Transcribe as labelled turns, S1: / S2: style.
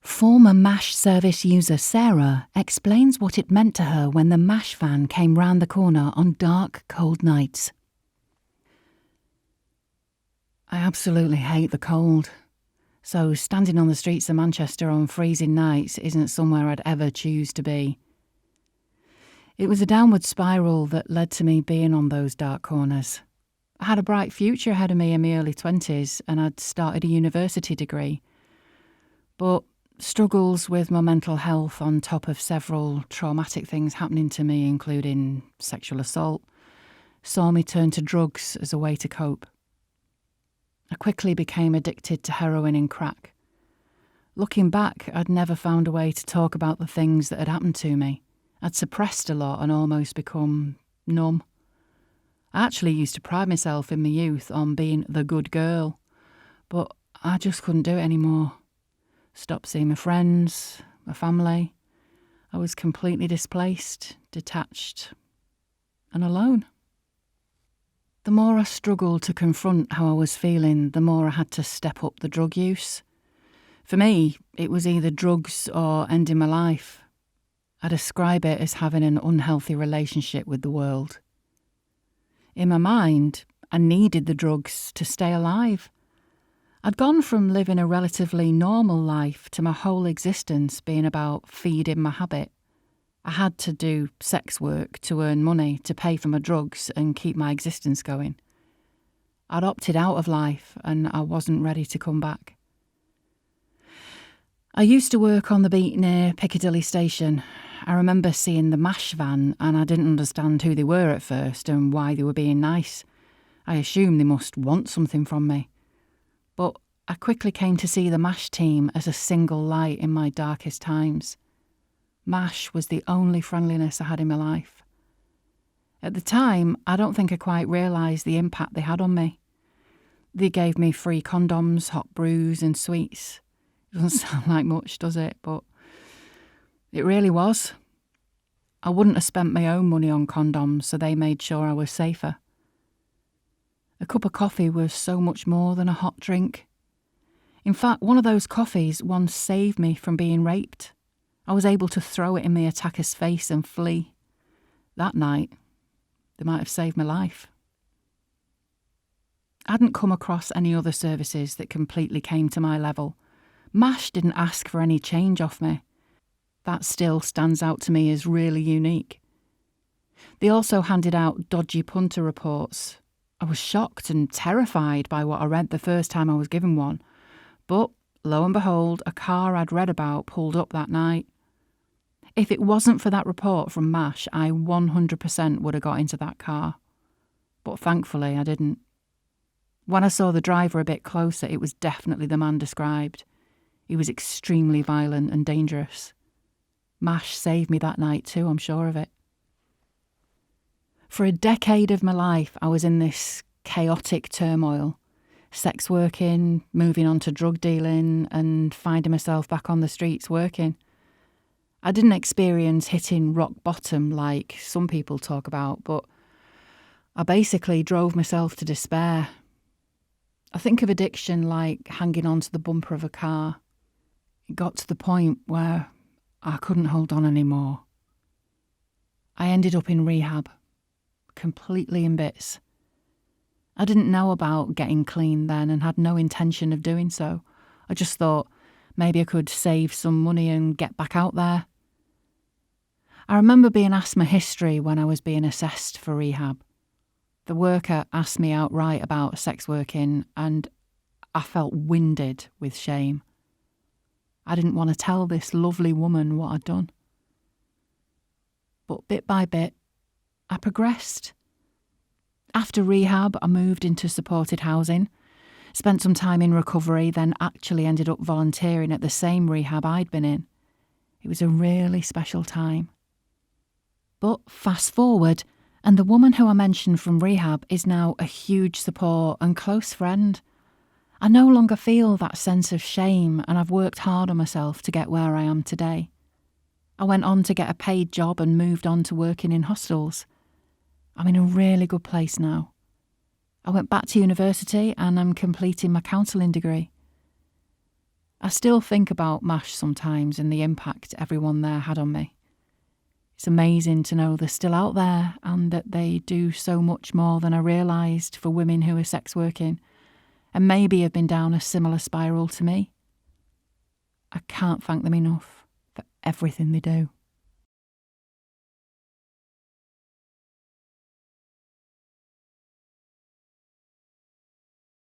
S1: Former MASH service user Sarah explains what it meant to her when the MASH van came round the corner on dark, cold nights. I absolutely hate the cold, so standing on the streets of Manchester on freezing nights isn't somewhere I'd ever choose to be. It was a downward spiral that led to me being on those dark corners. I had a bright future ahead of me in my early 20s and I'd started a university degree. But struggles with my mental health on top of several traumatic things happening to me, including sexual assault, saw me turn to drugs as a way to cope. I quickly became addicted to heroin and crack. Looking back, I'd never found a way to talk about the things that had happened to me. I'd suppressed a lot and almost become numb. I actually used to pride myself in my youth on being the good girl, but I just couldn't do it anymore. Stopped seeing my friends, my family. I was completely displaced, detached, and alone. The more I struggled to confront how I was feeling, the more I had to step up the drug use. For me, it was either drugs or ending my life. I describe it as having an unhealthy relationship with the world. In my mind, I needed the drugs to stay alive. I'd gone from living a relatively normal life to my whole existence being about feeding my habit. I had to do sex work to earn money to pay for my drugs and keep my existence going. I'd opted out of life and I wasn't ready to come back. I used to work on the beat near Piccadilly Station. I remember seeing the MASH van and I didn't understand who they were at first and why they were being nice. I assumed they must want something from me. But I quickly came to see the MASH team as a single light in my darkest times. MASH was the only friendliness I had in my life. At the time, I don't think I quite realised the impact they had on me. They gave me free condoms, hot brews and sweets. It doesn't sound like much, does it? But it really was. I wouldn't have spent my own money on condoms, so they made sure I was safer. A cup of coffee was so much more than a hot drink. In fact, one of those coffees once saved me from being raped. I was able to throw it in the attacker's face and flee. That night, they might have saved my life. I hadn't come across any other services that completely came to my level. MASH didn't ask for any change off me. That still stands out to me as really unique. They also handed out dodgy punter reports. I was shocked and terrified by what I read the first time I was given one. But, lo and behold, a car I'd read about pulled up that night. If it wasn't for that report from MASH, I 100% would have got into that car. But thankfully, I didn't. When I saw the driver a bit closer, it was definitely the man described. He was extremely violent and dangerous. MASH saved me that night too, I'm sure of it. For a decade of my life, I was in this chaotic turmoil. Sex working, moving on to drug dealing, and finding myself back on the streets working. I didn't experience hitting rock bottom like some people talk about, but I basically drove myself to despair. I think of addiction like hanging onto the bumper of a car. It got to the point where I couldn't hold on anymore. I ended up in rehab, completely in bits. I didn't know about getting clean then and had no intention of doing so. I just thought maybe I could save some money and get back out there. I remember being asked my history when I was being assessed for rehab. The worker asked me outright about sex working and I felt winded with shame. I didn't want to tell this lovely woman what I'd done. But bit by bit, I progressed. After rehab, I moved into supported housing, spent some time in recovery, then actually ended up volunteering at the same rehab I'd been in. It was a really special time. But fast forward, and the woman who I mentioned from rehab is now a huge support and close friend. I no longer feel that sense of shame, and I've worked hard on myself to get where I am today. I went on to get a paid job and moved on to working in hostels. I'm in a really good place now. I went back to university and I'm completing my counselling degree. I still think about MASH sometimes and the impact everyone there had on me. It's amazing to know they're still out there and that they do so much more than I realised for women who are sex working and maybe have been down a similar spiral to me. I can't thank them enough for everything they do.